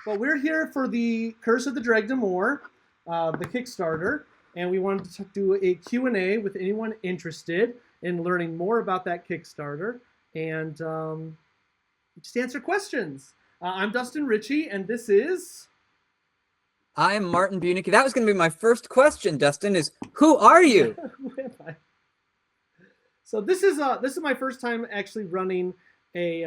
But we're here for the Curse of the Dreg'Damor, the Kickstarter, and we wanted to do a Q&A with anyone interested in learning more about that Kickstarter and just answer questions. I'm Dustin Ritchie, and this is... I'm Martin Bunicki. That was going to be my first question, Dustin, is who are you? Who am I? So this is my first time actually running a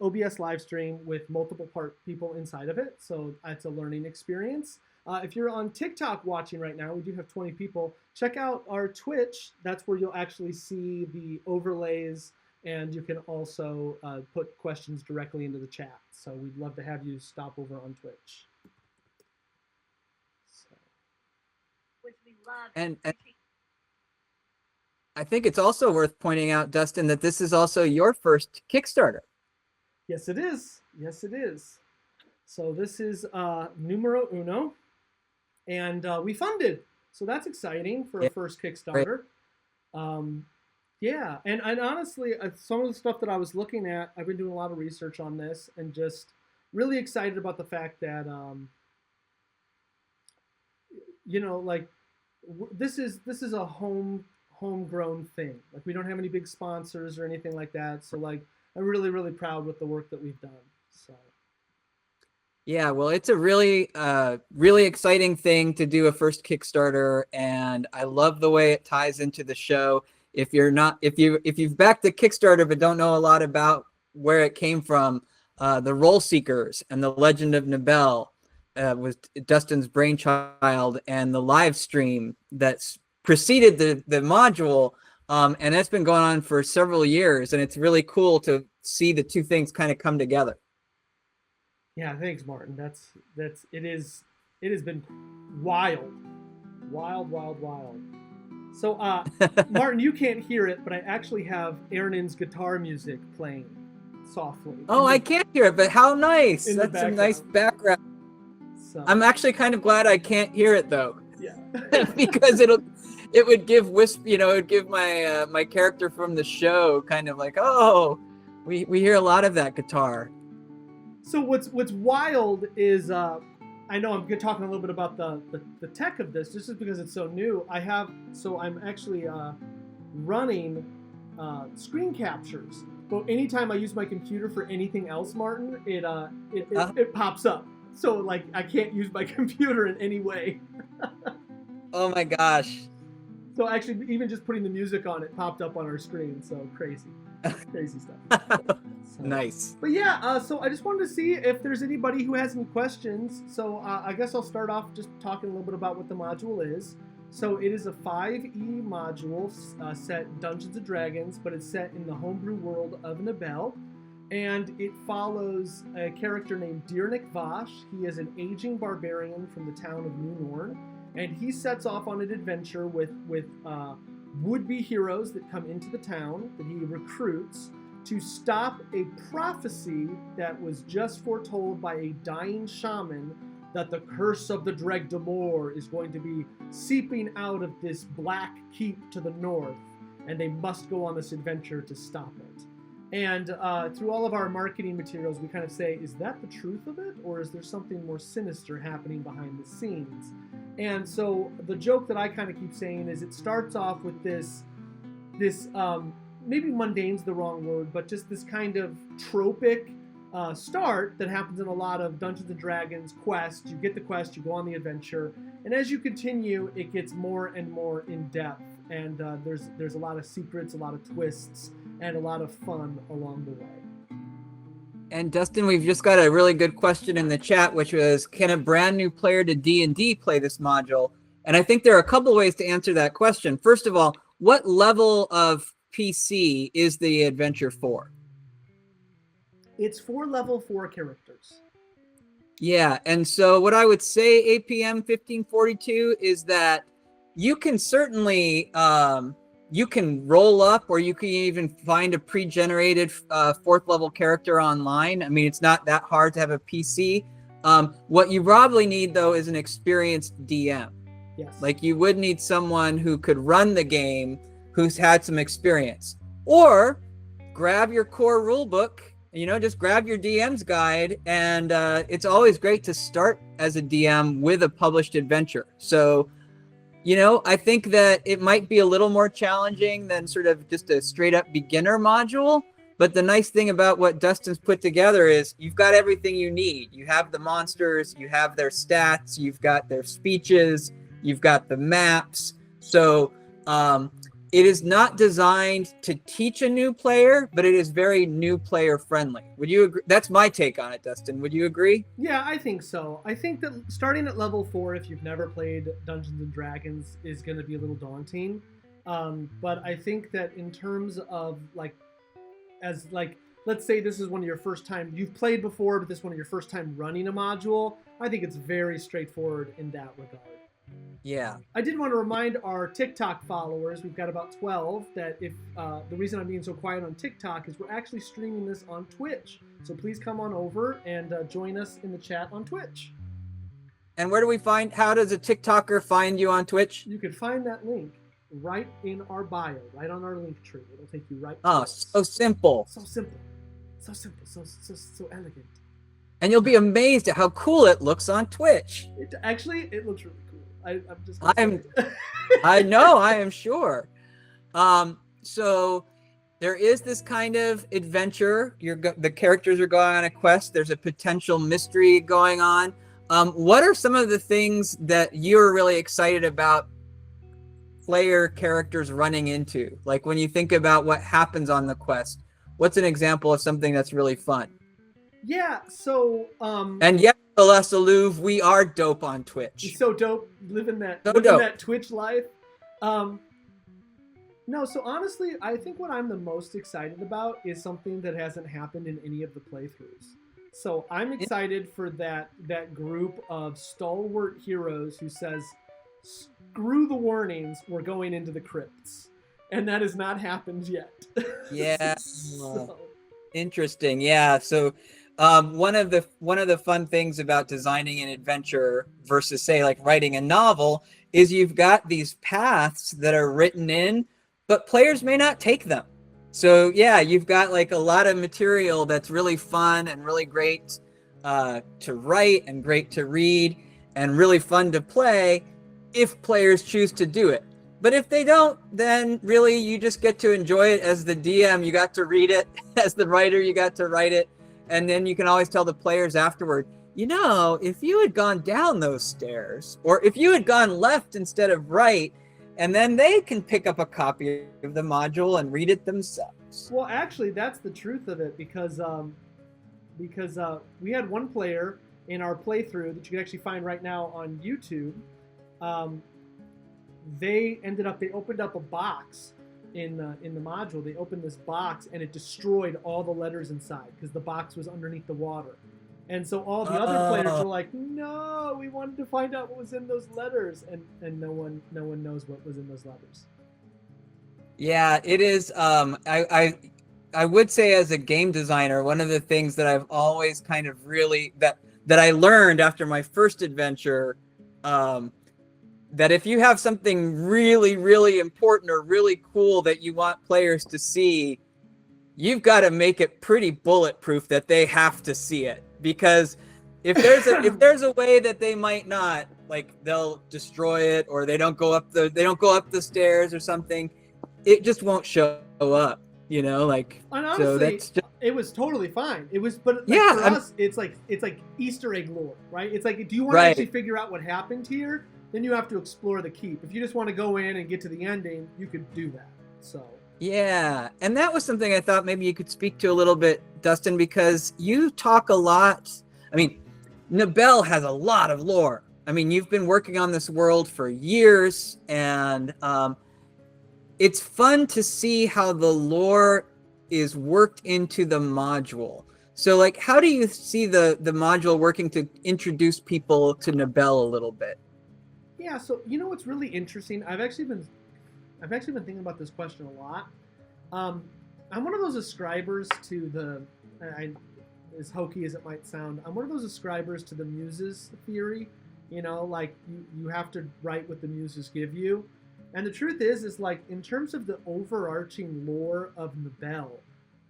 OBS live stream with multiple people inside of it, so it's a learning experience. If you're on TikTok watching right now, we do have 20 people. Check out our Twitch. That's where you'll actually see the overlays, and you can also put questions directly into the chat. So we'd love to have you stop over on Twitch. So. Which we love. And I think it's also worth pointing out, Dustin, that this is also your first Kickstarter. Yes, it is. Yes, it is. So this is numero uno, and we funded. So that's exciting for a first Kickstarter. Yeah, and honestly, some of the stuff that I was looking at, I've been doing a lot of research on this, and just really excited about the fact that, you know, like this is a homegrown thing. Like, we don't have any big sponsors or anything like that. So like, I'm really, really proud with the work that we've done. So. Yeah, well, it's a really, really exciting thing to do a first Kickstarter, and I love the way it ties into the show. If you've backed the Kickstarter but don't know a lot about where it came from, the Role Seekers and the Legend of Nabell was Dustin's brainchild, and the live stream that's preceded the module, and that's been going on for several years, and it's really cool to see the two things kind of come together. Yeah, thanks, Martin. It has been wild. So, Martin, you can't hear it, but I actually have Aaron's guitar music playing softly. Oh, I can't hear it, but how nice! That's a nice background. So. I'm actually kind of glad I can't hear it though. Yeah. Because it would give my my character from the show kind of like, oh, we hear a lot of that guitar. So what's wild is I know I'm talking a little bit about the tech of this just because it's so new. I'm actually running screen captures. But anytime I use my computer for anything else, Martin, it pops up. So like, I can't use my computer in any way. Oh my gosh. So actually, even just putting the music on, it popped up on our screen. So crazy stuff. So, nice. But yeah, so I just wanted to see if there's anybody who has any questions. So I guess I'll start off just talking a little bit about what the module is. So it is a 5e module set Dungeons & Dragons, but it's set in the homebrew world of Nabell. And it follows a character named Dyre Nahk'Vosh. He is an aging barbarian from the town of Nornian, and he sets off on an adventure with would-be heroes that come into the town that he recruits to stop a prophecy that was just foretold by a dying shaman that the curse of the Dreg'Damor is going to be seeping out of this black keep to the north, and they must go on this adventure to stop it. And through all of our marketing materials, we kind of say, is that the truth of it, or is there something more sinister happening behind the scenes? And so the joke that I kind of keep saying is it starts off with this maybe mundane's the wrong word, but just this kind of tropic start that happens in a lot of Dungeons & Dragons quests. You get the quest, you go on the adventure, and as you continue, it gets more and more in depth. And there's a lot of secrets, a lot of twists, and a lot of fun along the way. And Dustin, we've just got a really good question in the chat, which was, can a brand new player to D&D play this module? And I think there are a couple ways to answer that question. First of all, what level of PC is the adventure for? It's for level 4 characters. Yeah, and so what I would say, APM 1542, is that you can certainly you can roll up, or you can even find a pre-generated 4th level character online. I mean, it's not that hard to have a PC. What you probably need, though, is an experienced DM. Yes. Like, you would need someone who could run the game, who's had some experience. Or grab your core rulebook just grab your DM's guide, and it's always great to start as a DM with a published adventure. So, I think that it might be a little more challenging than sort of just a straight up beginner module. But the nice thing about what Dustin's put together is you've got everything you need. You have the monsters, you have their stats, you've got their speeches, you've got the maps. So it is not designed to teach a new player, but it is very new player friendly. Would you agree? That's my take on it, Dustin. Would you agree? Yeah, I think so. I think that starting at level 4, if you've never played Dungeons and Dragons, is going to be a little daunting. But I think that in terms of let's say this is one of your first time, you've played before, but this is one of your first time running a module, I think it's very straightforward in that regard. Yeah. I did want to remind our TikTok followers, we've got about 12, that if the reason I'm being so quiet on TikTok is we're actually streaming this on Twitch. So please come on over and join us in the chat on Twitch. And how does a TikToker find you on Twitch? You can find that link right in our bio, right on our link tree. It'll take you right to it. So simple. So simple. So simple. So elegant. And you'll be amazed at how cool it looks on Twitch. It looks really cool. I know, I am sure. So there is this kind of adventure. The characters are going on a quest. There's a potential mystery going on. What are some of the things that you're really excited about player characters running into? Like when you think about what happens on the quest, what's an example of something that's really fun? Yeah, so and yes, Celeste Louv, we are dope on Twitch. So dope, living that Twitch life. No, so honestly, I think what I'm the most excited about is something that hasn't happened in any of the playthroughs. So I'm excited for that group of stalwart heroes who says, screw the warnings, we're going into the crypts. And that has not happened yet. Yeah. Interesting. Yeah. So one of the fun things about designing an adventure versus, say, like writing a novel is you've got these paths that are written in, but players may not take them. So yeah, you've got like a lot of material that's really fun and really great to write and great to read and really fun to play if players choose to do it. But if they don't, then really you just get to enjoy it as the DM. You got to read it. As the writer, you got to write it. And then you can always tell the players afterward, if you had gone down those stairs, or if you had gone left instead of right, and then they can pick up a copy of the module and read it themselves. Well, actually, that's the truth of it, because we had one player in our playthrough that you can actually find right now on YouTube. They opened up a box in the module. They opened this box and it destroyed all the letters inside because the box was underneath the water. And so all the other players were like, no, we wanted to find out what was in those letters. And no one knows what was in those letters. Yeah, it is. I would say as a game designer, one of the things that I've always kind of really, that I learned after my first adventure, that if you have something really, really important or really cool that you want players to see, you've got to make it pretty bulletproof that they have to see it. Because if there's a way that they might not, like they'll destroy it, or they don't go up the stairs or something, it just won't show up. And honestly, so that's just, it was totally fine. It was, but for us, it's like Easter egg lore, right? It's like, do you want to actually figure out what happened here? Then you have to explore the keep. If you just want to go in and get to the ending, you could do that. So yeah, and that was something I thought maybe you could speak to a little bit, Dustin, because you talk a lot. I mean, Nabell has a lot of lore. I mean, you've been working on this world for years, and it's fun to see how the lore is worked into the module. So, like, how do you see the module working to introduce people to Nabell a little bit? Yeah, so what's really interesting? I've actually been thinking about this question a lot. I'm one of those ascribers to as hokey as it might sound, I'm one of those ascribers to the muses theory. Like you have to write what the muses give you. And the truth is like in terms of the overarching lore of Nabell,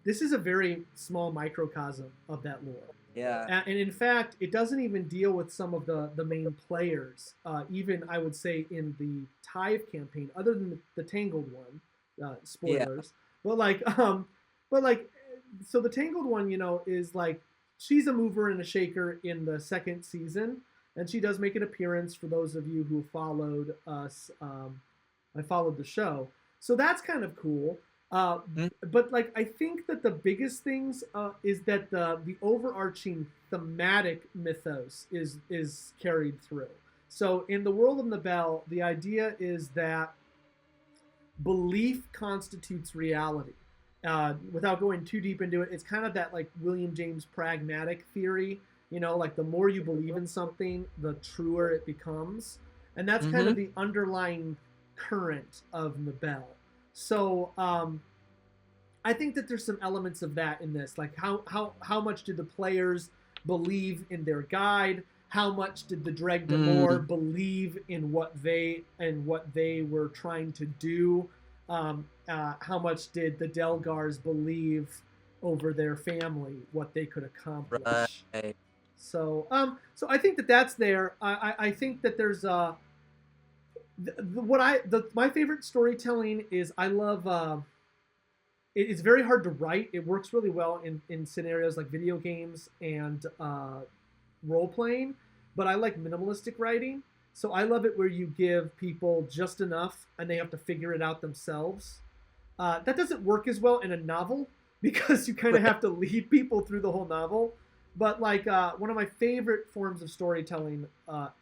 this is a very small microcosm of that lore. Yeah. And in fact, it doesn't even deal with some of the main players. Even I would say in the Tyve campaign, other than the Tangled one, spoilers. But like, so the Tangled one, is like she's a mover and a shaker in the second season, and she does make an appearance for those of you who followed us. I followed the show, so that's kind of cool. But like, I think that the biggest things is that the overarching thematic mythos is carried through. So in the world of Nabell, the idea is that belief constitutes reality. Without going too deep into it, it's kind of that like William James pragmatic theory. Like the more you believe in something, the truer it becomes, and that's kind of the underlying current of Nabell. So I think that there's some elements of that in this. Like how much did the players believe in their guide? How much did the Dreg'Damor believe in what they were trying to do? How much did the Delgars believe over their family, what they could accomplish? Right. So I think that's there. I think that there's my favorite storytelling is I love. It's very hard to write. It works really well in scenarios like video games and role playing, but I like minimalistic writing. So I love it where you give people just enough and they have to figure it out themselves. That doesn't work as well in a novel because you kind of have to lead people through the whole novel. But like one of my favorite forms of storytelling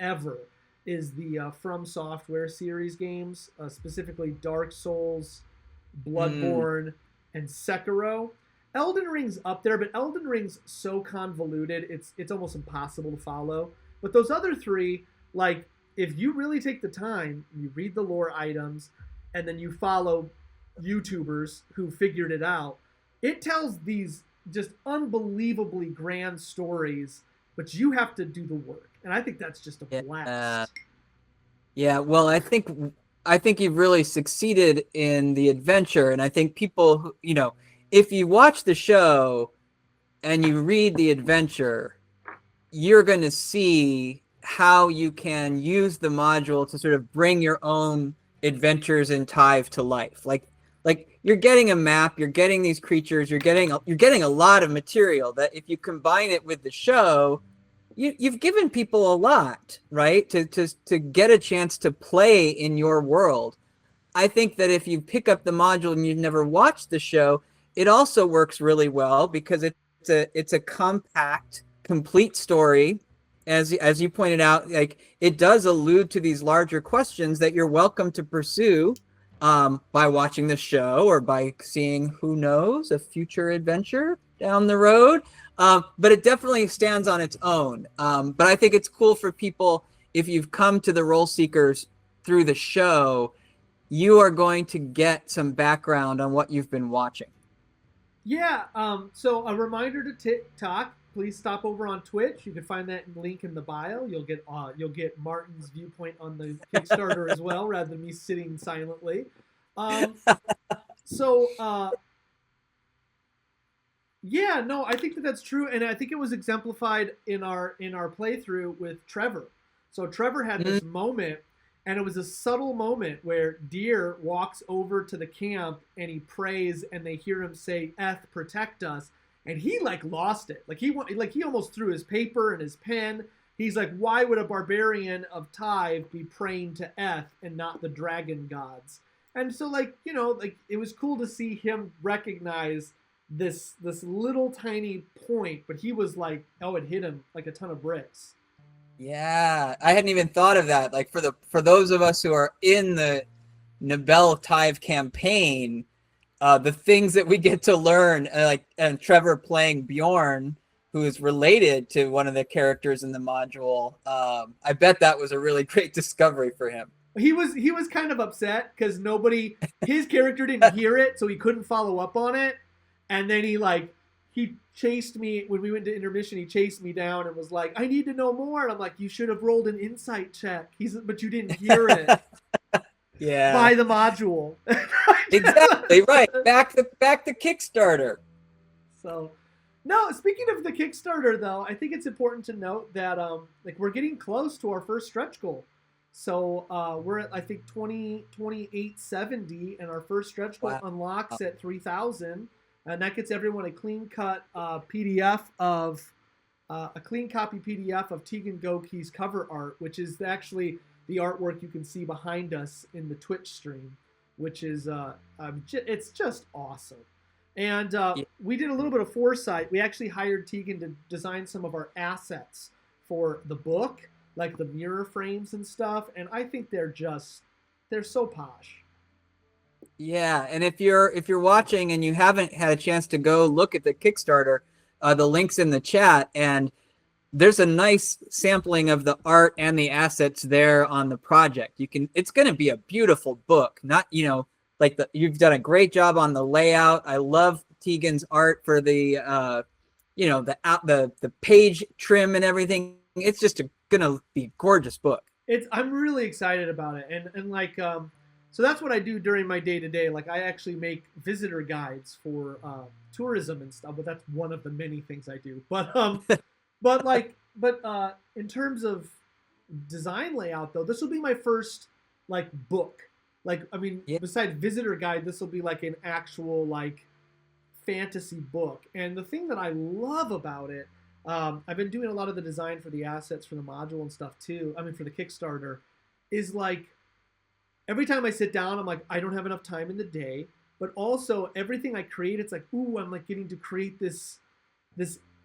ever is the From Software series games, specifically Dark Souls, Bloodborne, and Sekiro. Elden Ring's up there, but Elden Ring's so convoluted, it's almost impossible to follow. But those other three, like, if you really take the time, you read the lore items, and then you follow YouTubers who figured it out, it tells these just unbelievably grand stories, but you have to do the work. And I think that's just a blast. Yeah, well, I think you've really succeeded in the adventure, and I think people who, if you watch the show and you read the adventure, you're going to see how you can use the module to sort of bring your own adventures in Tyve to life. Like you're getting a map, you're getting these creatures, you're getting a lot of material that if you combine it with the show, you've given people a lot, right? To get a chance to play in your world. I think that if you pick up the module and you've never watched the show, it also works really well because it's a compact, complete story. As you pointed out, like it does allude to these larger questions that you're welcome to pursue by watching the show or by seeing, who knows, a future adventure down the road. But it definitely stands on its own. But I think it's cool for people, if you've come to the Role Seekers through the show, you are going to get some background on what you've been watching. Yeah, so a reminder to TikTok, please stop over on Twitch. You can find that link in the bio. You'll get Martin's viewpoint on the Kickstarter as well, rather than me sitting silently. Yeah, no, I think that's true, and I think it was exemplified in our playthrough with Trevor. So Trevor had this moment, and it was a subtle moment where Dyre walks over to the camp and he prays, and they hear him say, "Eth, protect us," and he like lost it. Like he almost threw his paper and his pen. He's like, "Why would a barbarian of Tyve be praying to Eth and not the dragon gods?" And so like it was cool to see him recognize this little tiny point, but he was like, it hit him like a ton of bricks. Yeah, I hadn't even thought of that. Like for those of us who are in the Nabell Tyve campaign, the things that we get to learn, and Trevor playing Bjorn, who is related to one of the characters in the module. I bet that was a really great discovery for him. He was kind of upset because his character didn't hear it, so he couldn't follow up on it. And then he chased me when we went to intermission. He chased me down and was like, "I need to know more." And I'm like, "You should have rolled an insight check." But you didn't hear it. Yeah. By the module. Exactly right. Back the Kickstarter. So, no. Speaking of the Kickstarter, though, I think it's important to note that like we're getting close to our first stretch goal. So we're at I think 2870, and our first stretch goal Wow. unlocks at 3,000, and that gets everyone a clean cut PDF of a clean copy PDF of Tegan Gokey's cover art, which is actually the artwork you can see behind us in the Twitch stream, which is it's just awesome. And we did a little bit of foresight. We actually hired Tegan to design some of our assets for the book, like the mirror frames and stuff. And I think they're so posh. Yeah, and if you're watching and you haven't had a chance to go look at the Kickstarter, the link's in the chat, and there's a nice sampling of the art and the assets there on the project. It's going to be a beautiful book. Not, like you've done a great job on the layout. I love Tegan's art for the the page trim and everything. It's just gonna be a gorgeous book. I'm really excited about it, and like so that's what I do during my day to day. Like I actually make visitor guides for tourism and stuff, but that's one of the many things I do. But but in terms of design layout, though, this will be my first like book. Like I mean, besides visitor guide, this will be like an actual like fantasy book. And the thing that I love about it, I've been doing a lot of the design for the assets for the module and stuff too. I mean, for the Kickstarter, is like every time I sit down, I'm like, I don't have enough time in the day. But also everything I create, it's like, ooh, I'm like getting to create this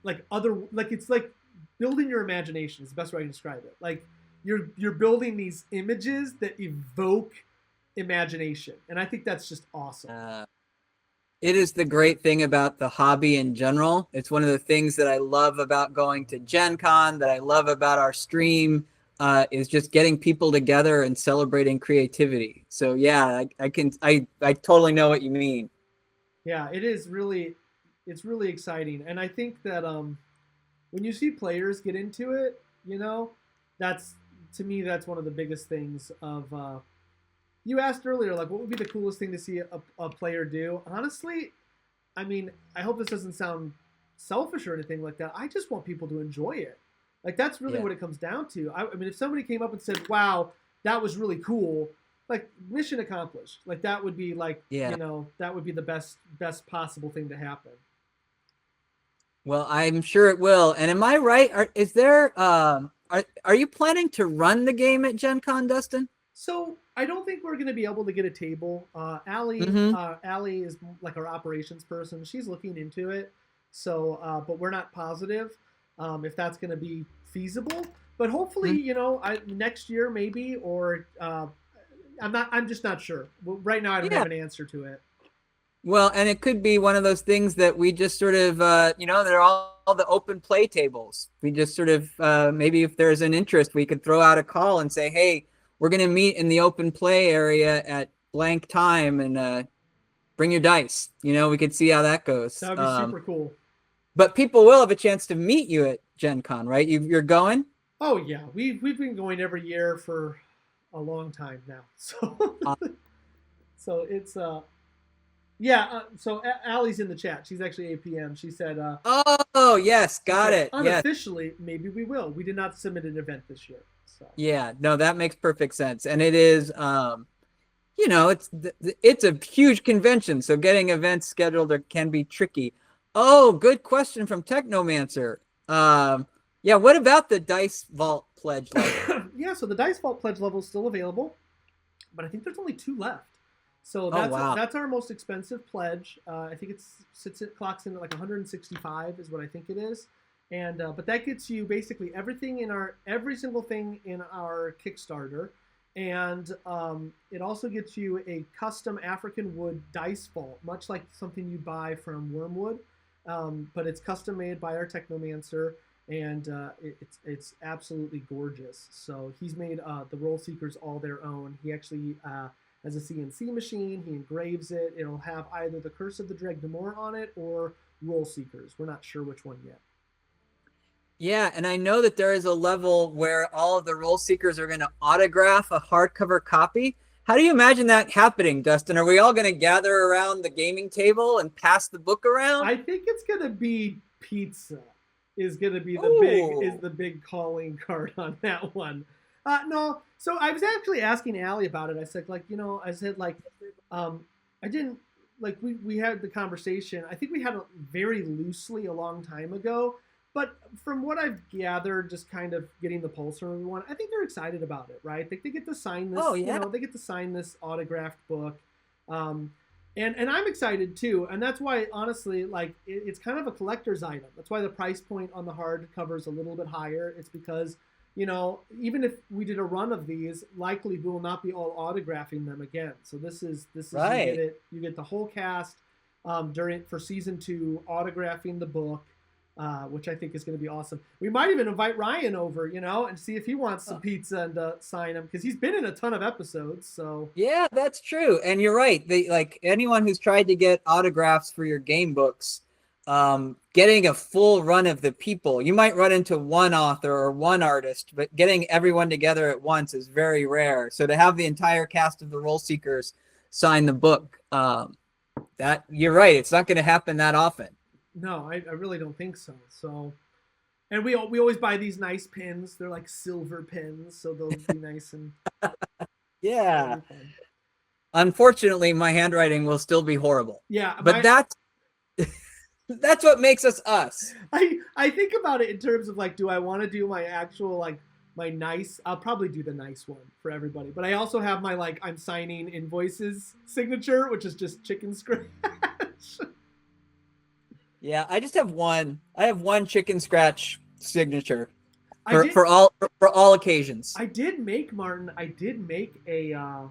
like other, like it's like building your imagination is the best way I can describe it. Like you're building these images that evoke imagination, and I think that's just awesome. It is the great thing about the hobby in general. It's one of the things that I love about going to Gen Con, that I love about our stream, is just getting people together and celebrating creativity. So yeah, I totally know what you mean. Yeah, it's really exciting. And I think that when you see players get into it, that's, to me, that's one of the biggest things of, you asked earlier, like, what would be the coolest thing to see a player do? Honestly, I mean, I hope this doesn't sound selfish or anything like that. I just want people to enjoy it. Like, that's really what it comes down to. I mean, if somebody came up and said, wow, that was really cool, like, mission accomplished. Like, that would be, like, that would be the best possible thing to happen. Well, I'm sure it will. And am I right? Are you planning to run the game at Gen Con, Dustin? So I don't think we're going to be able to get a table. Allie is like our operations person. She's looking into it. So, but we're not positive if that's going to be feasible. But hopefully, next year maybe, or I'm just not sure. Right now, I don't have an answer to it. Well, and it could be one of those things that we just sort of, they're all the open play tables. We just sort of, maybe if there's an interest, we could throw out a call and say, hey, we're going to meet in the open play area at blank time, and bring your dice. We could see how that goes. That would be super cool. But people will have a chance to meet you at Gen Con, right? You're going? Oh, yeah. We've been going every year for a long time now. So, so it's... so Allie's in the chat. She's actually APM. She said... oh, yes. Got it. Unofficially, maybe we will. We did not submit an event this year. So. Yeah, no, that makes perfect sense. And it is, it's a huge convention. So getting events scheduled can be tricky. Oh, good question from Technomancer. What about the Dice Vault pledge level? Yeah, so the Dice Vault pledge level is still available, but I think there's only 2 left. So that's our most expensive pledge. I think clocks in at like 165 is what I think it is. And but that gets you basically every single thing in our Kickstarter, and it also gets you a custom African wood dice vault, much like something you buy from Wormwood, but it's custom made by our Technomancer, and it's absolutely gorgeous. So he's made the Roll Seekers all their own. He actually has a CNC machine. He engraves it. It'll have either the Curse of the Dreg'Damor on it or Roll Seekers. We're not sure which one yet. Yeah, and I know that there is a level where all of the Roll Seekers are going to autograph a hardcover copy. How do you imagine that happening, Dustin? Are we all going to gather around the gaming table and pass the book around? I think it's gonna be pizza. Is gonna be Ooh. the big calling card on that one. No, so I was actually asking Allie about it. I said like, I didn't like we had the conversation. I think we had it very loosely a long time ago. But from what I've gathered, just kind of getting the pulse from everyone, I think they're excited about it, right? They get to sign this, Oh, yeah. they get to sign this autographed book. Um, and I'm excited too. And that's why, honestly, like it's kind of a collector's item. That's why the price point on the hardcover is a little bit higher. It's because, even if we did a run of these, likely we will not be all autographing them again. So this is Right. you get the whole cast for season 2 autographing the book. Which I think is going to be awesome. We might even invite Ryan over, and see if he wants some pizza and sign him, because he's been in a ton of episodes. So Yeah, that's true. And you're right. Like anyone who's tried to get autographs for your game books, getting a full run of the people, you might run into one author or one artist, but getting everyone together at once is very rare. So to have the entire cast of the Role Seekers sign the book, that you're right. It's not going to happen that often. no, I really don't think so. So, and we always buy these nice pins. They're like silver pins, so they'll be nice and Yeah. fun. Unfortunately, my handwriting will still be horrible. Yeah, But that's what makes us us. I think about it in terms of like, do I want to do my actual like my nice? I'll probably do the nice one for everybody. But I also have my like I'm signing invoices signature, which is just chicken scratch. Yeah, I just have one. I have one chicken scratch signature I for all occasions. I did make Martin. I did make a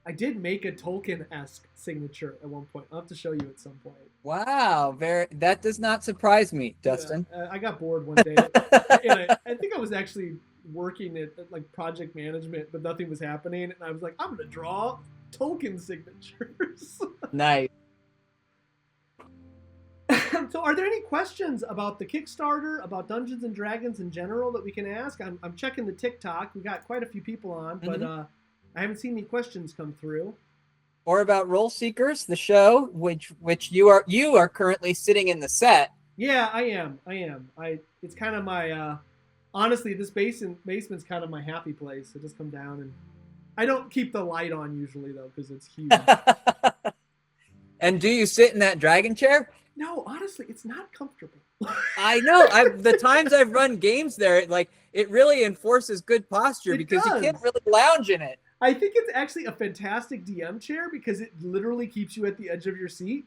Tolkien-esque signature at one point. I'll have to show you at some point. Wow, that does not surprise me, Dustin. Yeah, I got bored one day. And I think I was actually working at like project management, but nothing was happening, and I was like, I'm gonna draw Tolkien signatures. Nice. So are there any questions about the Kickstarter, about Dungeons and Dragons in general that we can ask? I'm checking the TikTok. We got quite a few people on, but I haven't seen any questions come through. Or about Role Seekers, the show, which you are currently sitting in the set. Yeah, I am. It's kind of my honestly, this basement's kind of my happy place. I just come down, and I don't keep the light on usually though, because it's huge. And do you sit in that dragon chair? No, honestly, it's not comfortable. I know. The times I've run games there, it really enforces good posture because you can't really lounge in it. I think it's actually a fantastic DM chair because it literally keeps you at the edge of your seat.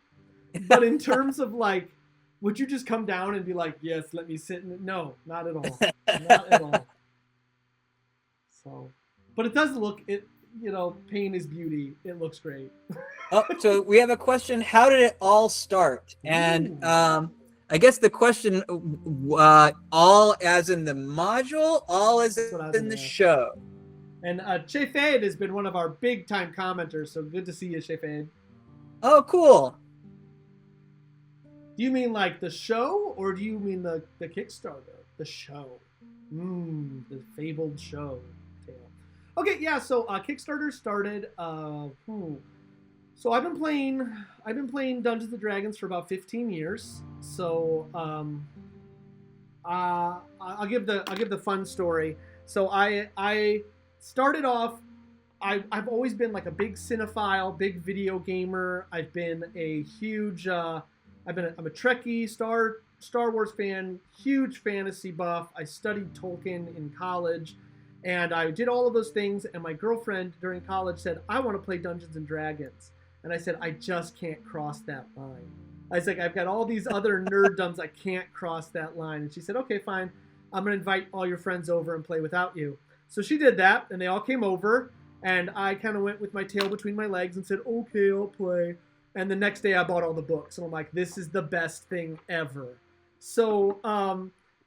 But in terms of like, would you just come down and be like, yes, let me sit in it? No, not at all. Not at all. So, but it does look, pain is beauty. It looks great. Oh, so we have a question. How did it all start? And I guess the question, all as in the module, all as in the show. And Shefade has been one of our big time commenters, so good to see you, Shefade. Oh, cool. Do you mean like the show, or do you mean the Kickstarter? The show. The fabled show tale. Okay, yeah, so Kickstarter started so I've been playing Dungeons and Dragons for about 15 years. So I'll give the fun story. So I started off, I've always been like a big cinephile, big video gamer. I've been a huge I'm a Trekkie, Star Wars fan, huge fantasy buff. I studied Tolkien in college, and I did all of those things. And my girlfriend during college said, I want to play Dungeons and Dragons. And I said, I just can't cross that line. I was like, I've got all these other nerddoms. I can't cross that line. And she said, okay, fine. I'm going to invite all your friends over and play without you. So she did that, and they all came over. And I kind of went with my tail between my legs and said, okay, I'll play. And the next day I bought all the books. And I'm like, this is the best thing ever. So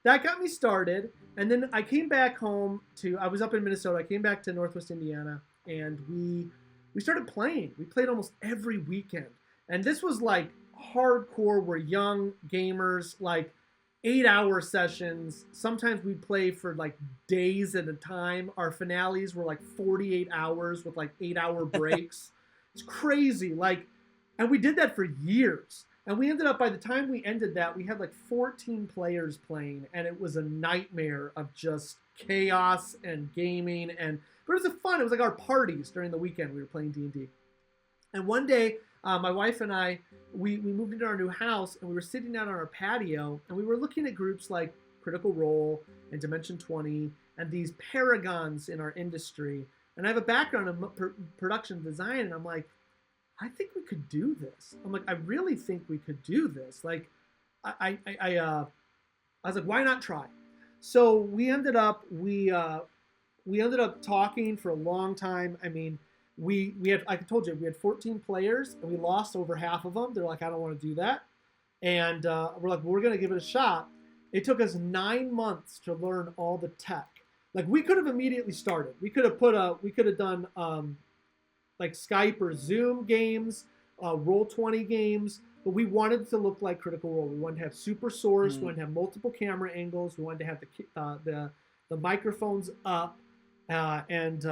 that got me started. And then I came back home I was up in Minnesota. I came back to Northwest Indiana, and we started playing. We played almost every weekend. And this was like hardcore. We're young gamers. Like, 8-hour sessions. Sometimes we'd play for like days at a time. Our finales were like 48 hours with like 8-hour breaks. It's crazy. Like, and we did that for years. And we ended up, by the time we ended that, we had like 14 players playing, and it was a nightmare of just chaos and gaming. And but it was fun. It was like our parties during the weekend. We were playing D&D. And one day, my wife and I, we moved into our new house, and we were sitting out on our patio, and we were looking at groups like Critical Role and Dimension 20 and these paragons in our industry. And I have a background in production design, and I'm like, I think we could do this. I'm like, I really think we could do this. Like, I was like, why not try? So we ended up talking for a long time. I mean, we had, like I told you, we had 14 players, and we lost over half of them. They're like, I don't want to do that. And we're like, well, we're going to give it a shot. It took us 9 months to learn all the tech. Like, we could have immediately started. We could have done like Skype or Zoom games, Roll20 games, but we wanted it to look like Critical Role. We wanted to have super source. We wanted to have multiple camera angles. We wanted to have the microphones up, and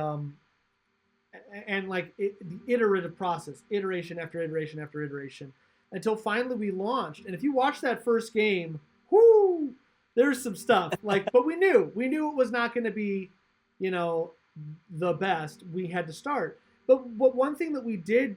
like the iterative process, iteration after iteration after iteration, until finally we launched. And if you watch that first game, whoo, there's some stuff. Like, but we knew it was not going to be, the best. We had to start. But one thing that we did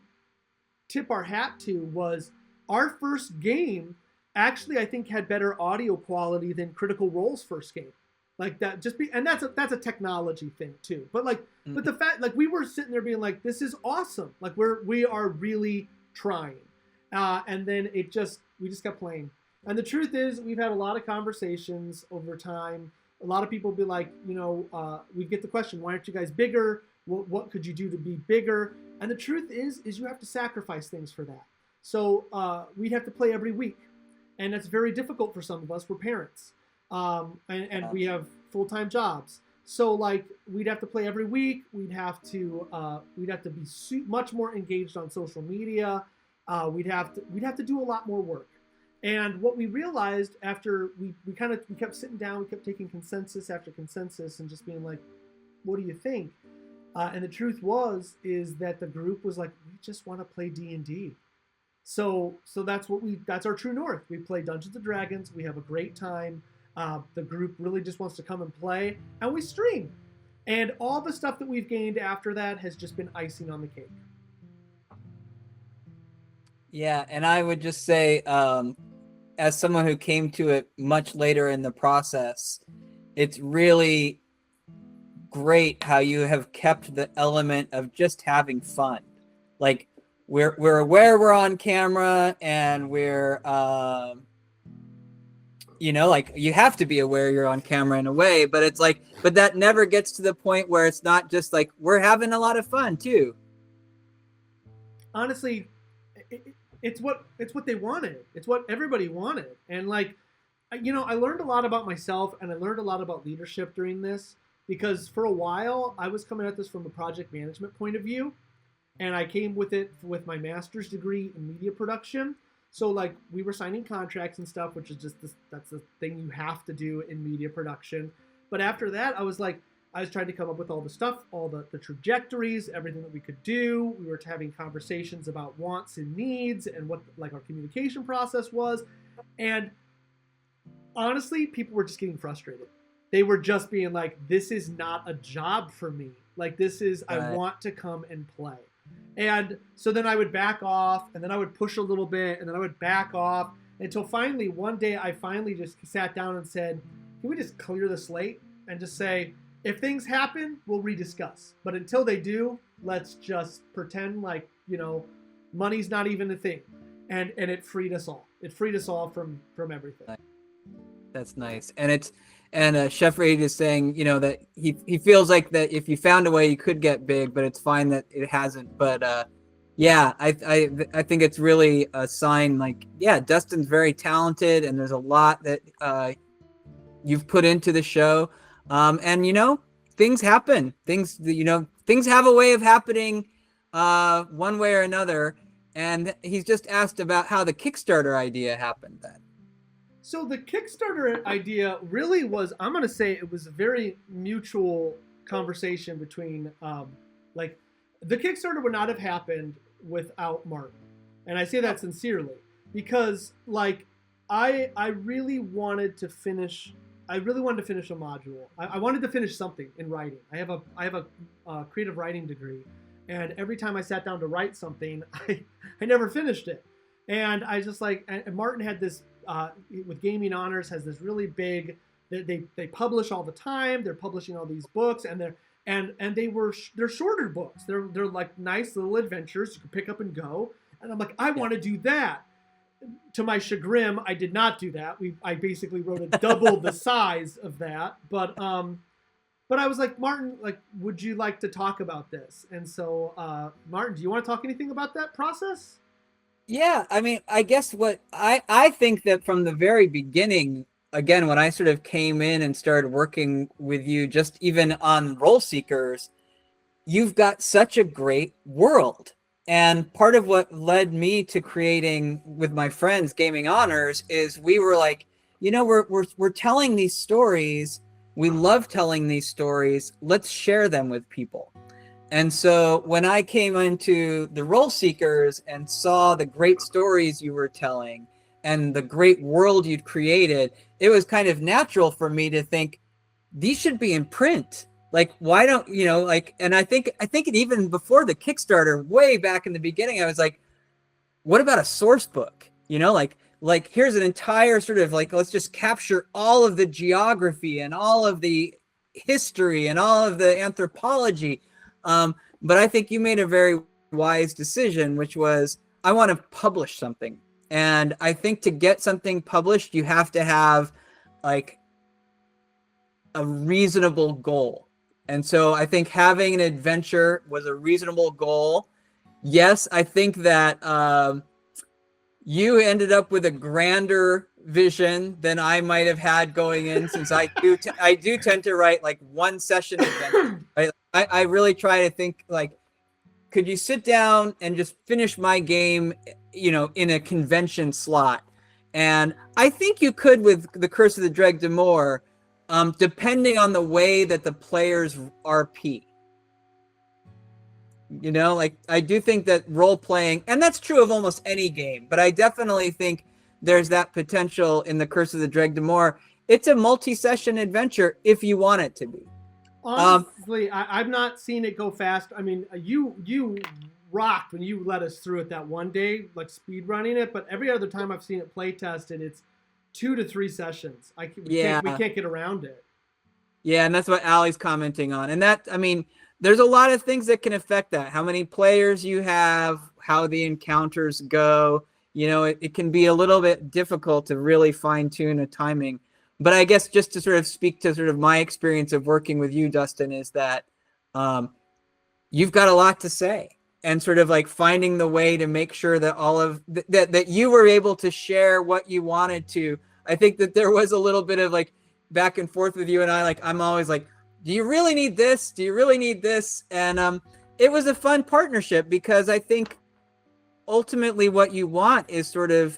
tip our hat to was our first game actually, I think, had better audio quality than Critical Role's first game. Like that, and that's a technology thing too. But like, but the fact, like, we were sitting there being like, this is awesome. Like, we are really trying. And then we just kept playing. And the truth is, we've had a lot of conversations over time. A lot of people be like, we get the question, why aren't you guys bigger? What could you do to be bigger? And the truth is you have to sacrifice things for that. So we'd have to play every week. And that's very difficult for some of us. We're parents. And we have full-time jobs. So like, we'd have to play every week. We'd have to be much more engaged on social media. We'd have to do a lot more work. And what we realized after we kept sitting down, we kept taking consensus after consensus and just being like, what do you think? And the truth is that the group was like, we just want to play D&D. So that's our true north. We play Dungeons and Dragons. We have a great time. The group really just wants to come and play, and we stream. And all the stuff that we've gained after that has just been icing on the cake. Yeah, and I would just say, as someone who came to it much later in the process, it's really great how you have kept the element of just having fun. Like, we're aware we're on camera, and we're like, you have to be aware you're on camera in a way, but it's like, but that never gets to the point where it's not just like, we're having a lot of fun too. Honestly, it's what they wanted. It's what everybody wanted. And like, I learned a lot about myself, and I learned a lot about leadership during this, because for a while I was coming at this from a project management point of view, and I came with it with my master's degree in media production. So like, we were signing contracts and stuff, which is just that's the thing you have to do in media production. But after that, I was trying to come up with all the stuff, all the trajectories, everything that we could do. We were having conversations about wants and needs and what like our communication process was. And honestly, people were just getting frustrated. They were just being like, this is not a job for me. Like, this is, right. I want to come and play. And so then I would back off, and then I would push a little bit, and then I would back off, until finally, one day, I finally just sat down and said, can we just clear the slate and just say, if things happen, we'll rediscuss. But until they do, let's just pretend like, money's not even a thing. And it freed us all. It freed us all from everything. That's nice. And Chef Reid is saying, that he feels like that if you found a way, you could get big, but it's fine that it hasn't. But yeah, I think it's really a sign. Like, yeah, Dustin's very talented, and there's a lot that you've put into the show. And things happen. Things have a way of happening, one way or another. And he's just asked about how the Kickstarter idea happened then. So the Kickstarter idea really was, I'm going to say it was a very mutual conversation between, like, the Kickstarter would not have happened without Martin. And I say that sincerely because, like, I really wanted to finish, a module. I wanted to finish something in writing. I have a creative writing degree. And every time I sat down to write something, I never finished it. And I just like, and Martin had this, with Gaming Honors, has this really big, they publish all the time. They're publishing all these books, and they're shorter books. They're like nice little adventures you can pick up and go. And I'm like, I want to do that. To my chagrin, I did not do that. I basically wrote a double the size of that. But I was like, Martin, like, would you like to talk about this? And so, Martin, do you want to talk anything about that process? Yeah, I mean, I guess what I think that from the very beginning, again, when I sort of came in and started working with you, just even on Role Seekers, you've got such a great world. And part of what led me to creating with my friends Gaming Honors is we were like, you know, we're telling these stories. We love telling these stories. Let's share them with people. And so when I came into the Role Seekers and saw the great stories you were telling and the great world you'd created, it was kind of natural for me to think these should be in print. Like, why don't, you know, like, and I think even before the Kickstarter, way back in the beginning, I was like, what about a source book? You know, like here's an entire sort of like, let's just capture all of the geography and all of the history and all of the anthropology. But I think you made a very wise decision, which was, I want to publish something. And I think to get something published, you have to have like a reasonable goal. And so I think having an adventure was a reasonable goal. Yes, I think that you ended up with a grander vision than I might have had going in, since I do tend to write like one session adventure. Right? I really try to think like, could you sit down and just finish my game, you know, in a convention slot? And I think you could with the Curse of the Dreg'Damor, depending on the way that the players RP. You know, like I do think that role playing, and that's true of almost any game, but I definitely think there's that potential in the Curse of the Dreg'Damor. It's a multi-session adventure if you want it to be. Honestly, I've not seen it go fast. I mean, you rocked when you led us through it that one day, like speed running it. But every other time I've seen it play tested, it's 2 to 3 sessions. We can't get around it. Yeah, and that's what Allie's commenting on. And that, I mean, there's a lot of things that can affect that. How many players you have, how the encounters go. You know, it can be a little bit difficult to really fine tune a timing. But I guess just to sort of speak to sort of my experience of working with you, Dustin, is that you've got a lot to say, and sort of like finding the way to make sure that all of that you were able to share what you wanted to. I think that there was a little bit of like back and forth with you and I. Like, I'm always like, do you really need this? Do you really need this? And it was a fun partnership because I think ultimately what you want is sort of,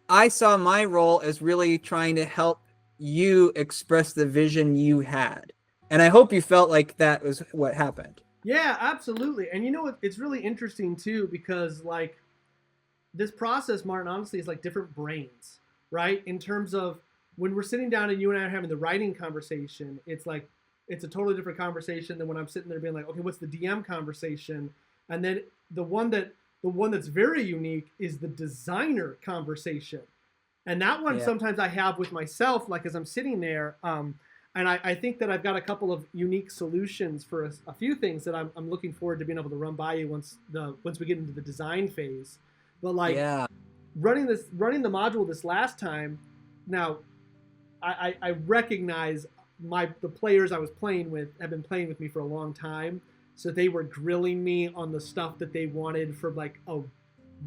I saw my role as really trying to help you express the vision you had. And I hope you felt like that was what happened. Yeah, absolutely. And you know, it's really interesting too, because like this process, Martin, honestly is like different brains, right? In terms of when we're sitting down and you and I are having the writing conversation, it's like, it's a totally different conversation than when I'm sitting there being like, okay, what's the DM conversation? And then the one that's very unique is the designer conversation. And that one sometimes I have with myself, like as I'm sitting there, and I think that I've got a couple of unique solutions for a few things that I'm looking forward to being able to run by you once we get into the design phase. But like running the module this last time, now I recognize the players I was playing with have been playing with me for a long time, so they were grilling me on the stuff that they wanted for like a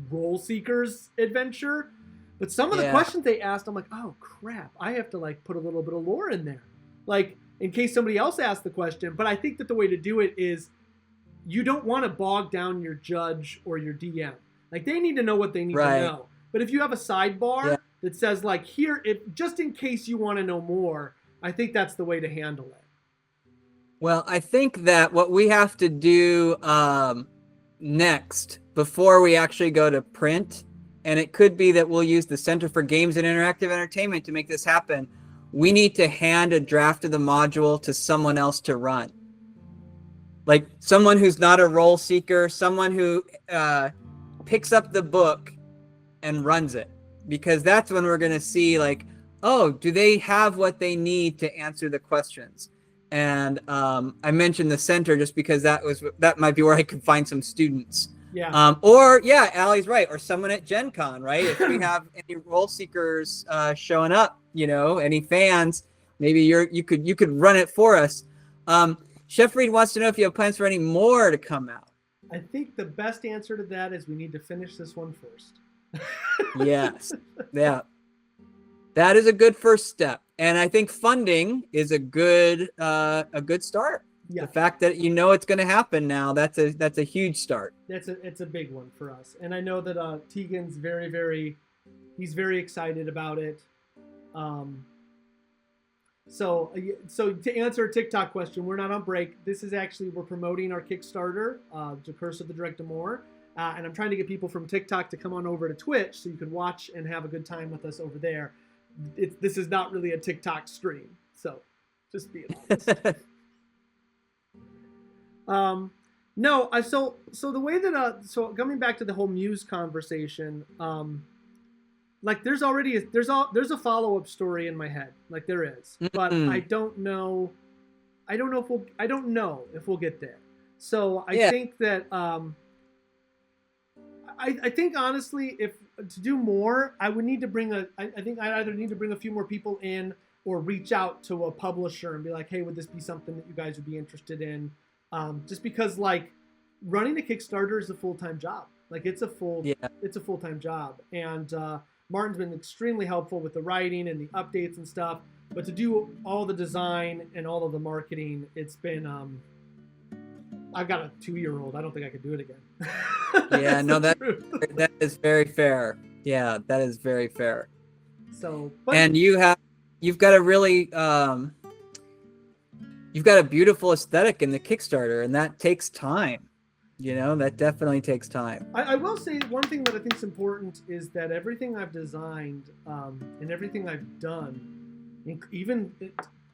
Role Seekers adventure. But some of the questions they asked, I'm like, oh crap, I have to like put a little bit of lore in there, like in case somebody else asked the question. But I think that the way to do it is you don't want to bog down your judge or your DM. Like they need to know what they need to know. But if you have a sidebar that says like, here, if just in case you want to know more, I think that's the way to handle it. Well, I think that what we have to do next, before we actually go to print, and it could be that we'll use the Center for Games and Interactive Entertainment to make this happen, we need to hand a draft of the module to someone else to run. Like someone who's not a role seeker, someone who picks up the book and runs it. Because that's when we're going to see like, oh, do they have what they need to answer the questions? And I mentioned the center just because that might be where I could find some students. Yeah. Or yeah, Allie's right. Or someone at Gen Con, right? If we have any role seekers showing up, you know, any fans, maybe you could run it for us. Chef Reed wants to know if you have plans for any more to come out. I think the best answer to that is we need to finish this one first. Yes. Yeah. That is a good first step. And I think funding is a good start. Yeah. The fact that you know it's going to happen now, that's a huge start. It's a big one for us. And I know that Tegan's he's very excited about it. So to answer a TikTok question, we're not on break. We're promoting our Kickstarter, The Curse of the Dreg'Damor. And I'm trying to get people from TikTok to come on over to Twitch so you can watch and have a good time with us over there. This is not really a TikTok stream, so just being honest. No, so the way that so coming back to the whole Muse conversation, like there's a follow-up story in my head, like there is, but I don't know if we'll get there. So I think that I think honestly, if to do more, I would need to bring I think I either need to bring a few more people in or reach out to a publisher and be like, hey, would this be something that you guys would be interested in? Just because like running a Kickstarter is a full-time job. Like it's a full-time job. And Martin's been extremely helpful with the writing and the updates and stuff. But to do all the design and all of the marketing, it's been I've got a 2-year-old. I don't think I could do it again. Yeah, no, that is very fair. Yeah, that is very fair. So, and you've got a really you've got a beautiful aesthetic in the Kickstarter, and that takes time. You know, that definitely takes time. I will say one thing that I think is important is that everything I've designed and everything I've done, even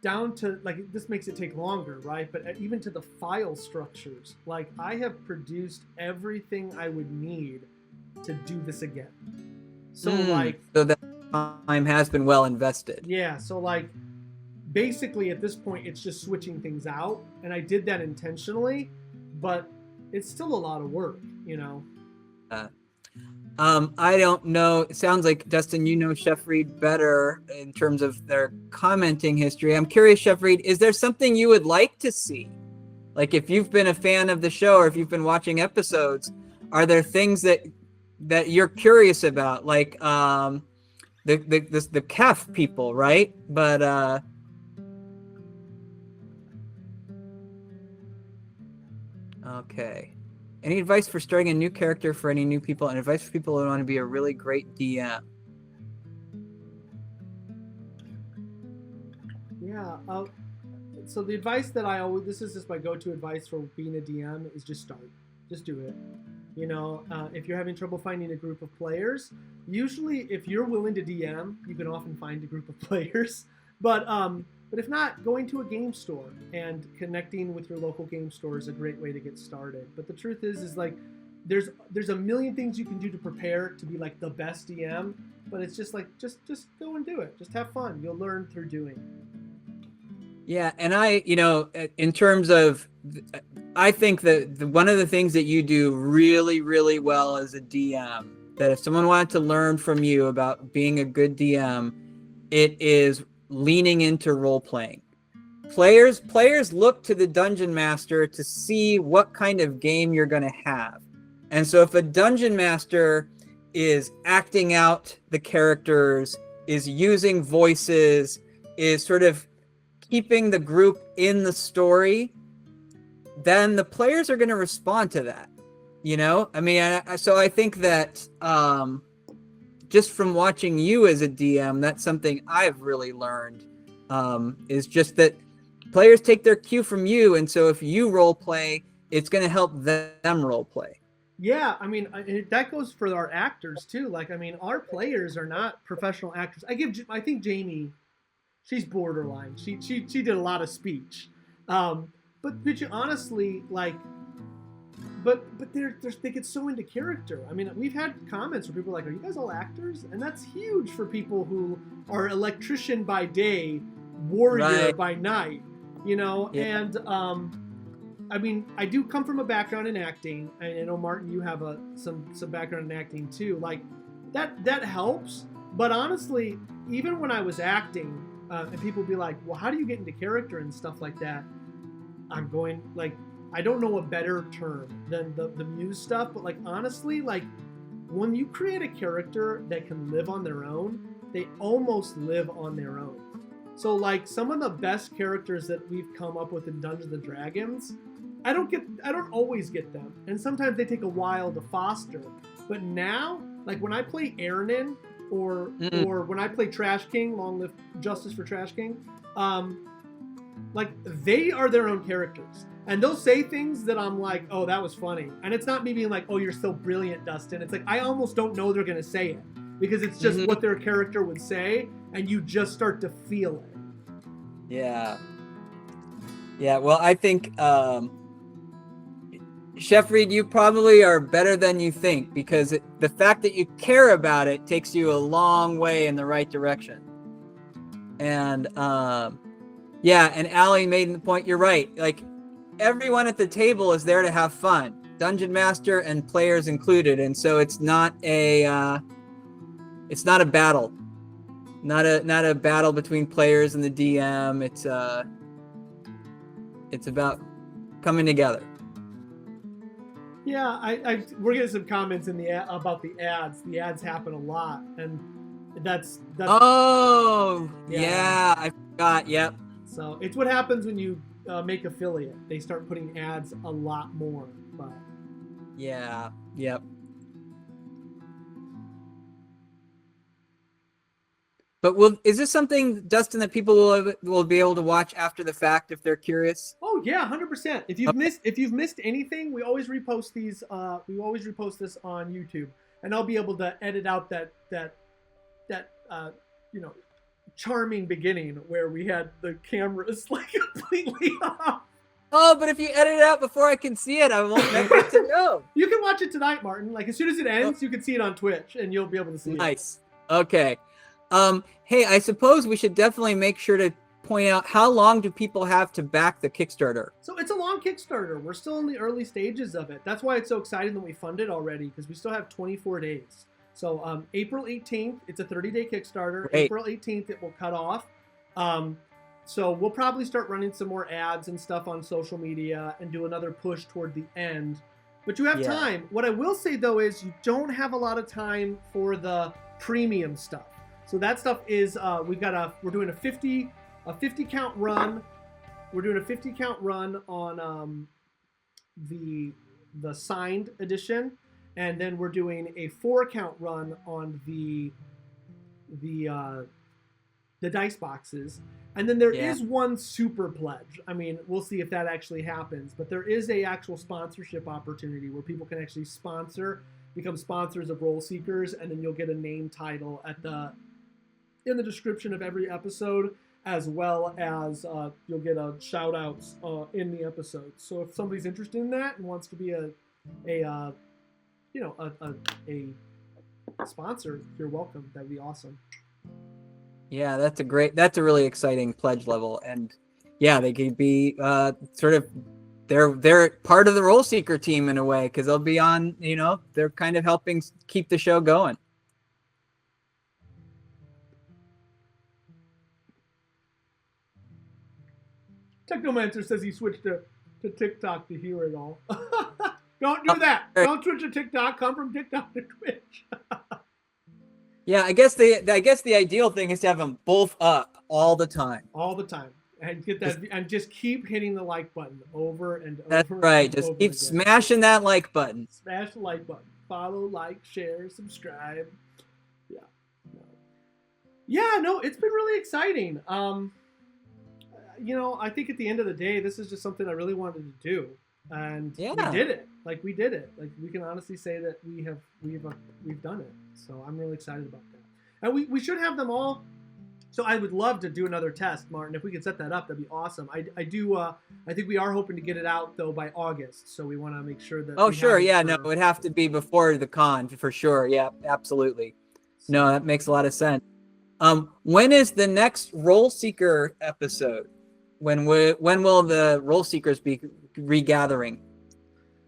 down to like this makes it take longer, right? But even to the file structures, like I have produced everything I would need to do this again. So so that time has been well invested. Yeah. So like basically at this point it's just switching things out, and I did that intentionally, but it's still a lot of work, you know. I don't know. It sounds like, Dustin, you know Chef Reed better in terms of their commenting history. I'm curious, Chef Reed, is there something you would like to see? Like if you've been a fan of the show or if you've been watching episodes, are there things that you're curious about? Like the Kef people, right? But okay. Any advice for starting a new character for any new people, and advice for people who want to be a really great DM? Yeah. So the advice that this is just my go-to advice for being a DM is just start. Just do it. You know, if you're having trouble finding a group of players, usually if you're willing to DM, you can often find a group of players. But if not, going to a game store and connecting with your local game store is a great way to get started. But the truth is like there's a million things you can do to prepare to be like the best DM, but it's just like just go and do it. Just have fun. You'll learn through doing. Yeah, and in terms of, I think that one of the things that you do really, really well as a DM, that if someone wanted to learn from you about being a good DM, it is leaning into role playing. Players look to the dungeon master to see what kind of game you're going to have. And so if a dungeon master is acting out the characters, is using voices, is sort of keeping the group in the story, then the players are going to respond to that. You know, I mean, so I think that just from watching you as a DM, that's something I've really learned, is just that players take their cue from you. And so if you role play, it's going to help them role play. Yeah, I mean, that goes for our actors too. Like, I mean, our players are not professional actors. I think Jamie, she's borderline. She did a lot of speech, but you honestly like, but they get so into character. I mean, we've had comments where people are like, "Are you guys all actors?" And that's huge for people who are electrician by day, warrior by night. You know, and I mean, I do come from a background in acting, and I know Martin, you have some background in acting too. Like that helps. But honestly, even when I was acting, and people be like, "Well, how do you get into character and stuff like that?" I'm going like, I don't know a better term than the muse stuff, but like honestly, like when you create a character that can live on their own, they almost live on their own. So like some of the best characters that we've come up with in Dungeons and Dragons, I don't always get them, and sometimes they take a while to foster. But now, like when I play Ernan or when I play Trash King, Long Live Justice for Trash King, like they are their own characters, and they'll say things that I'm like, oh, that was funny, and it's not me being like, oh, you're so brilliant, Dustin. It's like I almost don't know they're gonna say it because it's just what their character would say, and you just start to feel it. Yeah. Well, I think Chef Reed, you probably are better than you think, because the fact that you care about it takes you a long way in the right direction. And and Allie made the point. You're right. Like everyone at the table is there to have fun, dungeon master and players included. And so it's not a battle, not a battle between players and the DM. It's about coming together. Yeah, we're getting some comments about the ads. The ads happen a lot, and that's. Oh, yeah, I forgot. Yep. So it's what happens when you make affiliate. They start putting ads a lot more. But yeah, yep. But is this something, Dustin, that people will be able to watch after the fact if they're curious? Oh yeah, 100%. If you've missed anything, we always repost these. We always repost this on YouTube, and I'll be able to edit out that charming beginning where we had the cameras like completely off. Oh, but if you edit it out before I can see it, I won't never to know. You can watch it tonight, Martin. Like as soon as it ends, you can see it on Twitch, and you'll be able to see it. Nice. Okay. Hey, I suppose we should definitely make sure to point out, how long do people have to back the Kickstarter? So it's a long Kickstarter. We're still in the early stages of it. That's why it's so exciting that we funded already, because we still have 24 days. So April 18th, it's a 30-day Kickstarter. Great. April 18th, it will cut off. So we'll probably start running some more ads and stuff on social media and do another push toward the end. But you have time. What I will say, though, is you don't have a lot of time for the premium stuff. So that stuff is we're doing a 50 count run. We're doing a 50 count run on the signed edition, and then we're doing a 4 count run on the dice boxes. And then there is one super pledge. I mean, we'll see if that actually happens, but there is a actual sponsorship opportunity where people can actually become sponsors of Role Seekers, and then you'll get a name title in the description of every episode, as well as you'll get a shout outs in the episode. So if somebody's interested in that and wants to be a sponsor, you're welcome. That'd be awesome. Yeah, that's a really exciting pledge level. And yeah, they could be they're part of the Role Seeker team in a way, because they'll be on, they're kind of helping keep the show going. Technomancer says he switched to TikTok to hear it all. Don't do that. Don't switch to TikTok. Come from TikTok to Twitch. Yeah, I guess the ideal thing is to have them both up all the time. All the time. And get that, and just keep hitting the like button over and over. That's right. Just keep smashing that like button. Smash the like button. Follow, like, share, subscribe. Yeah. Yeah, no, it's been really exciting. I think at the end of the day, this is just something I really wanted to do, and we did it. Like we did it. Like we can honestly say that we've done it. So I'm really excited about that. And we should have them all. So I would love to do another test, Martin. If we could set that up, that'd be awesome. I think we are hoping to get it out though by August. So we want to make sure that. Oh sure, yeah, no, it would have to be before the con for sure. Yeah, absolutely. No, that makes a lot of sense. When is the next Role Seeker episode? When will the Role Seekers be regathering?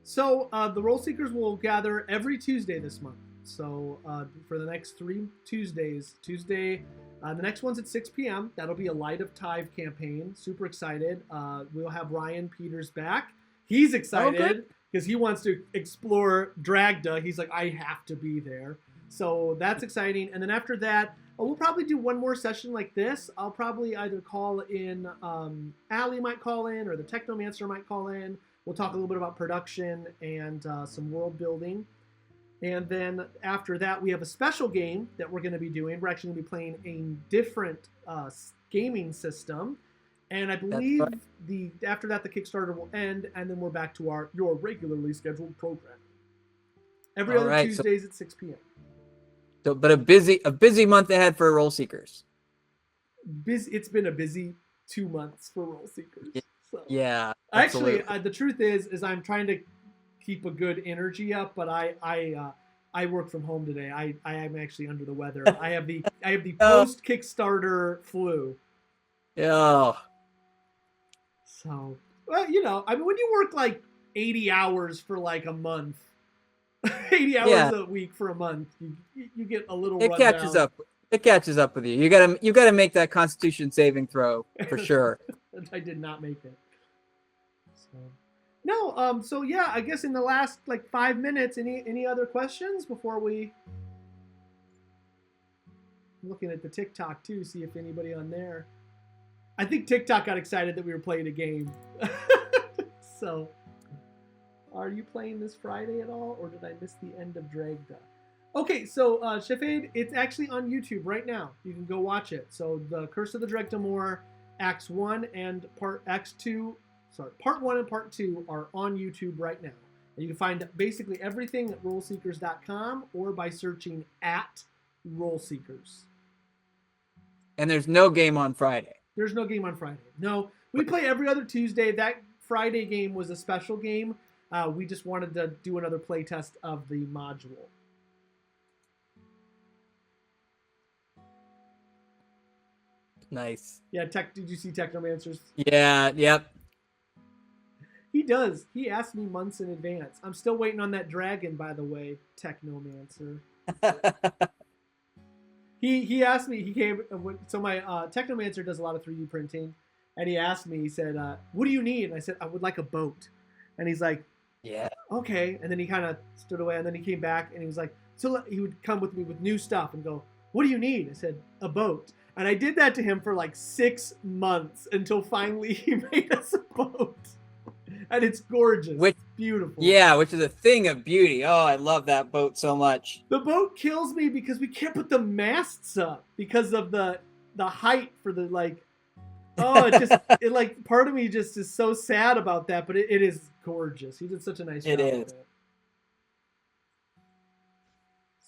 So the Role Seekers will gather every Tuesday this month. So for the next 3 Tuesdays, the next one's at 6 p.m. That'll be a Light of Tyve campaign. Super excited. We'll have Ryan Peters back. He's excited because he wants to explore Dreg'Damor. He's like, I have to be there. So that's exciting. And then after that, we'll probably do one more session like this. I'll probably either call in, Allie might call in, or the Technomancer might call in. We'll talk a little bit about production and some world building. And then after that, we have a special game that we're going to be doing. We're actually going to be playing a different gaming system. And I believe after that, the Kickstarter will end, and then we're back to your regularly scheduled program. Every other Tuesdays at 6 p.m. So, but a busy month ahead for Role Seekers. It's been a busy 2 months for Role Seekers. So. Yeah. Actually, the truth is I'm trying to keep a good energy up, but I work from home today. I am actually under the weather. I have the post Kickstarter flu. Yeah. So, well, I mean, when you work like 80 hours for like a month, 80 hours a week for a month, you get a little. It catches up. It catches up with you. You gotta make that Constitution saving throw for sure. I did not make it. So. No, so yeah, I guess in the last like 5 minutes, any other questions before we? I'm looking at the TikTok too, see if anybody on there. I think TikTok got excited that we were playing a game. So, are you playing this Friday at all, or did I miss the end of Dreg'Damor? Okay, so Shafade, it's actually on YouTube right now. You can go watch it. So, the Curse of the Dreg'Damor, Acts 1 and Part 1 and Part 2 are on YouTube right now. And you can find basically everything at roleseekers.com or by searching at Role Seekers. And there's no game on Friday. There's no game on Friday. No, we play every other Tuesday. That Friday game was a special game. We just wanted to do another play test of the module. Nice. Yeah, did you see Technomancers? Yeah, yep. He does. He asked me months in advance. I'm still waiting on that dragon, by the way, Technomancer. He asked me, he came, so my Technomancer does a lot of 3D printing, and he asked me, he said, what do you need? And I said, I would like a boat. And he's like, yeah, okay. And then he kind of stood away, and then he came back, and he was like, so he would come with me with new stuff and go, what do you need? I said, a boat. And I did that to him for like 6 months until finally he made us a boat. And it's gorgeous. Beautiful. Yeah, which is a thing of beauty. Oh, I love that boat so much. The boat kills me because we can't put the masts up because of the height for the like. Oh, it like part of me just is so sad about that, but it is gorgeous. He did such a nice job. It is.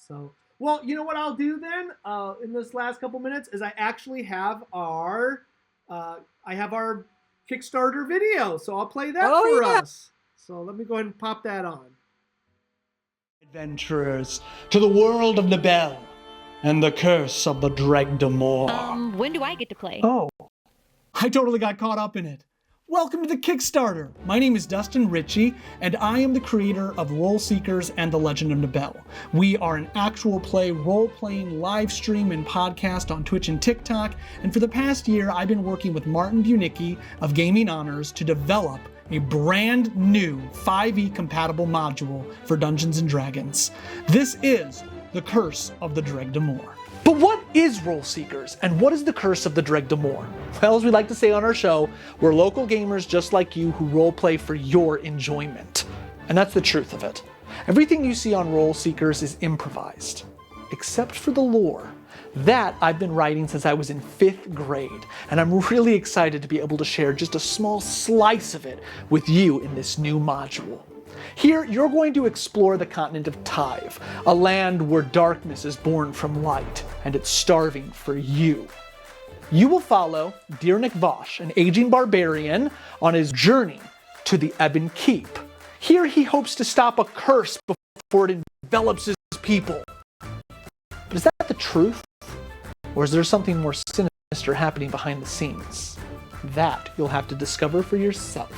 So, well, you know what I'll do then in this last couple minutes is I actually have our Kickstarter video, so I'll play that for us. So let me go ahead and pop that on. Adventurers to the world of Nabell and the curse of the Dreg'Damor. When do I get to play? Oh, I totally got caught up in it. Welcome to the Kickstarter. My name is Dustin Ritchie, and I am the creator of Role Seekers and the Legend of Nabell. We are an actual play role-playing live stream and podcast on Twitch and TikTok, and for the past year, I've been working with Martin Bunicki of Gaming Honors to develop a brand new 5e compatible module for Dungeons & Dragons. This is the Curse of the Dreg'Damor. But what is Role Seekers, and what is the Curse of the Dreg'Damor? Well, as we like to say on our show, we're local gamers just like you who roleplay for your enjoyment. And that's the truth of it. Everything you see on Role Seekers is improvised, except for the lore. That I've been writing since I was in 5th grade, and I'm really excited to be able to share just a small slice of it with you in this new module. Here, you're going to explore the continent of Tyve, a land where darkness is born from light, and it's starving for you. You will follow Dyre Nahk'Vosh, an aging barbarian, on his journey to the Ebon Keep. Here he hopes to stop a curse before it envelops his people. But is that the truth? Or is there something more sinister happening behind the scenes? That you'll have to discover for yourself.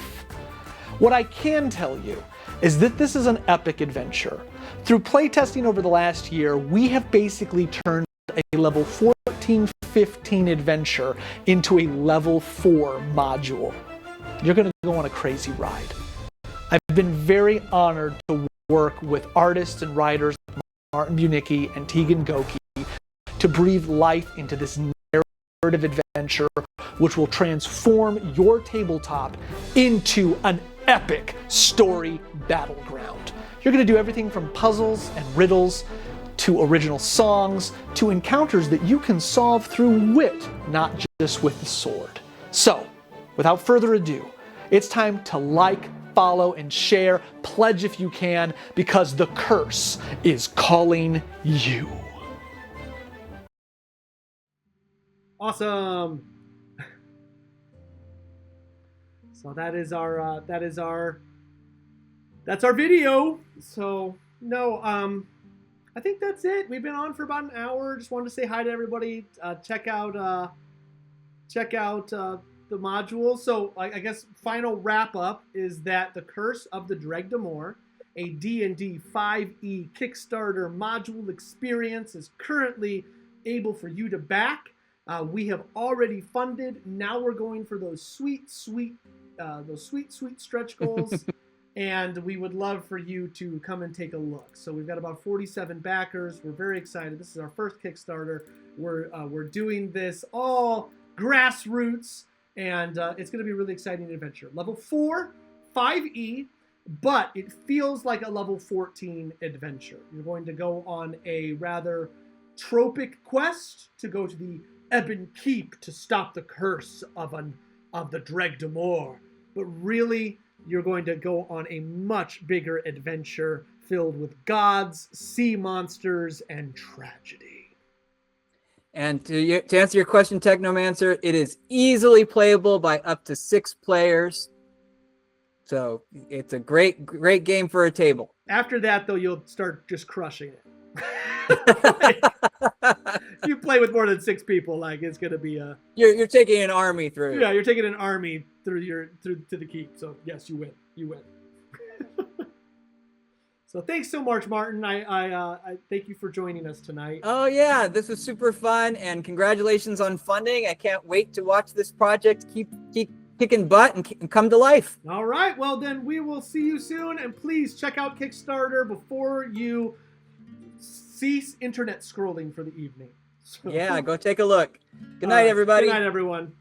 What I can tell you is that this is an epic adventure. Through playtesting over the last year, we have basically turned a level 14-15 adventure into a level 4 module. You're going to go on a crazy ride. I've been very honored to work with artists and writers like Martin Bunicki and Tegan Goki to breathe life into this narrative adventure, which will transform your tabletop into an epic story battleground. You're going to do everything from puzzles and riddles to original songs to encounters that you can solve through wit, not just with the sword. So, without further ado, it's time to like, follow, and share. Pledge if you can, because the curse is calling you. Awesome. So that's our video. So no, I think that's it. We've been on for about an hour. Just wanted to say hi to everybody. Check out the module. So I guess final wrap up is that the Curse of the Dreg'Damor, a D&D 5e Kickstarter module experience, is currently able for you to back. We have already funded. Now we're going for those sweet stretch goals. And we would love for you to come and take a look. So we've got about 47 backers. We're very excited. This is our first Kickstarter. We're doing this all grassroots, and it's going to be a really exciting adventure. Level 4, 5e, but it feels like a level 14 adventure. You're going to go on a rather tropic quest to go to the Ebon Keep to stop the curse of the Dreg'Damor. But really, you're going to go on a much bigger adventure filled with gods, sea monsters, and tragedy. And to answer your question, Technomancer, it is easily playable by up to 6 players. So it's a great game for a table. After that, though, you'll start just crushing it. If you play with more than 6 people, like, it's going to be a... You're taking an army through. Yeah, you're taking an army through to the keep. So yes, you win. You win. So thanks so much, Martin. I thank you for joining us tonight. Oh yeah, this was super fun, and congratulations on funding. I can't wait to watch this project keep kicking butt and come to life. All right, well then we will see you soon, and please check out Kickstarter before you cease internet scrolling for the evening. So, yeah, go take a look. Good night, everybody. Good night, everyone.